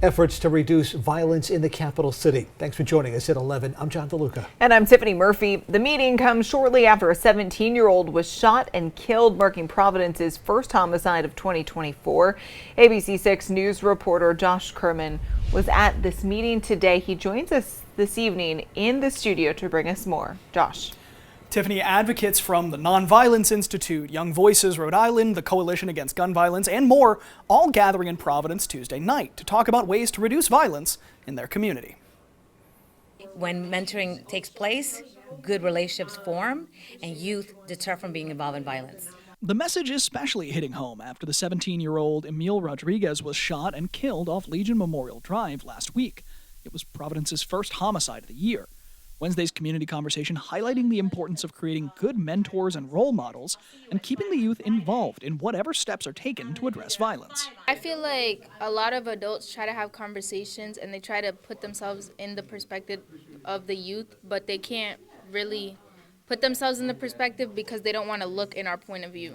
efforts to reduce violence in the capital city. Thanks for joining us at 11. I'm John DeLuca. And I'm Tiffany Murphy. The meeting comes shortly after a 17-year-old was shot and killed, marking Providence's first homicide of 2024. ABC 6 News reporter Josh Kerman was at this meeting today. He joins us this evening in the studio to bring us more. Josh. Tiffany, advocates from the Nonviolence Institute, Young Voices, Rhode Island, the Coalition Against Gun Violence, and more, all gathering in Providence Tuesday night to talk about ways to reduce violence in their community. When mentoring takes place, good relationships form, and youth deter from being involved in violence. The message is especially hitting home after the 17-year-old Emil Rodriguez was shot and killed off Legion Memorial Drive last week. It was Providence's first homicide of the year. Wednesday's community conversation highlighting the importance of creating good mentors and role models and keeping the youth involved in whatever steps are taken to address violence. I feel like a lot of adults try to have conversations and they try to put themselves in the perspective of the youth, but they can't really put themselves in the perspective because they don't want to look in our point of view.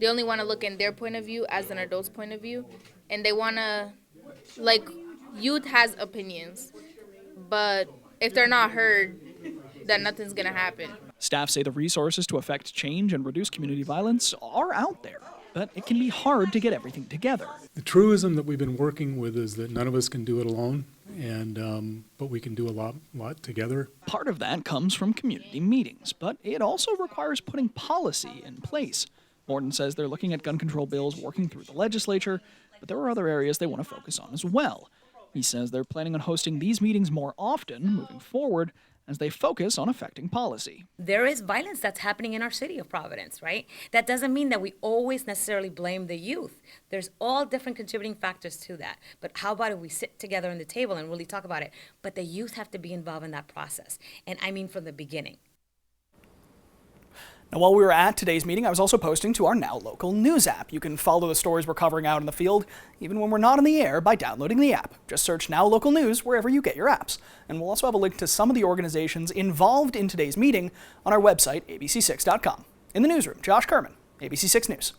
They only want to look in their point of view as an adult's point of view, and they want to, youth has opinions, but if they're not heard, then nothing's going to happen. Staff say the resources to affect change and reduce community violence are out there, but it can be hard to get everything together. The truism that we've been working with is that none of us can do it alone, but we can do a lot together. Part of that comes from community meetings, but it also requires putting policy in place. Morton says they're looking at gun control bills working through the legislature, but there are other areas they want to focus on as well. He says they're planning on hosting these meetings more often moving forward as they focus on affecting policy. There is violence that's happening in our city of Providence, right? That doesn't mean that we always necessarily blame the youth. There's all different contributing factors to that. But how about if we sit together on the table and really talk about it? But the youth have to be involved in that process. And I mean from the beginning. Now, while we were at today's meeting, I was also posting to our Now Local News app. You can follow the stories we're covering out in the field, even when we're not on the air, by downloading the app. Just search Now Local News wherever you get your apps. And we'll also have a link to some of the organizations involved in today's meeting on our website, abc6.com. In the newsroom, Josh Kerman, ABC 6 News.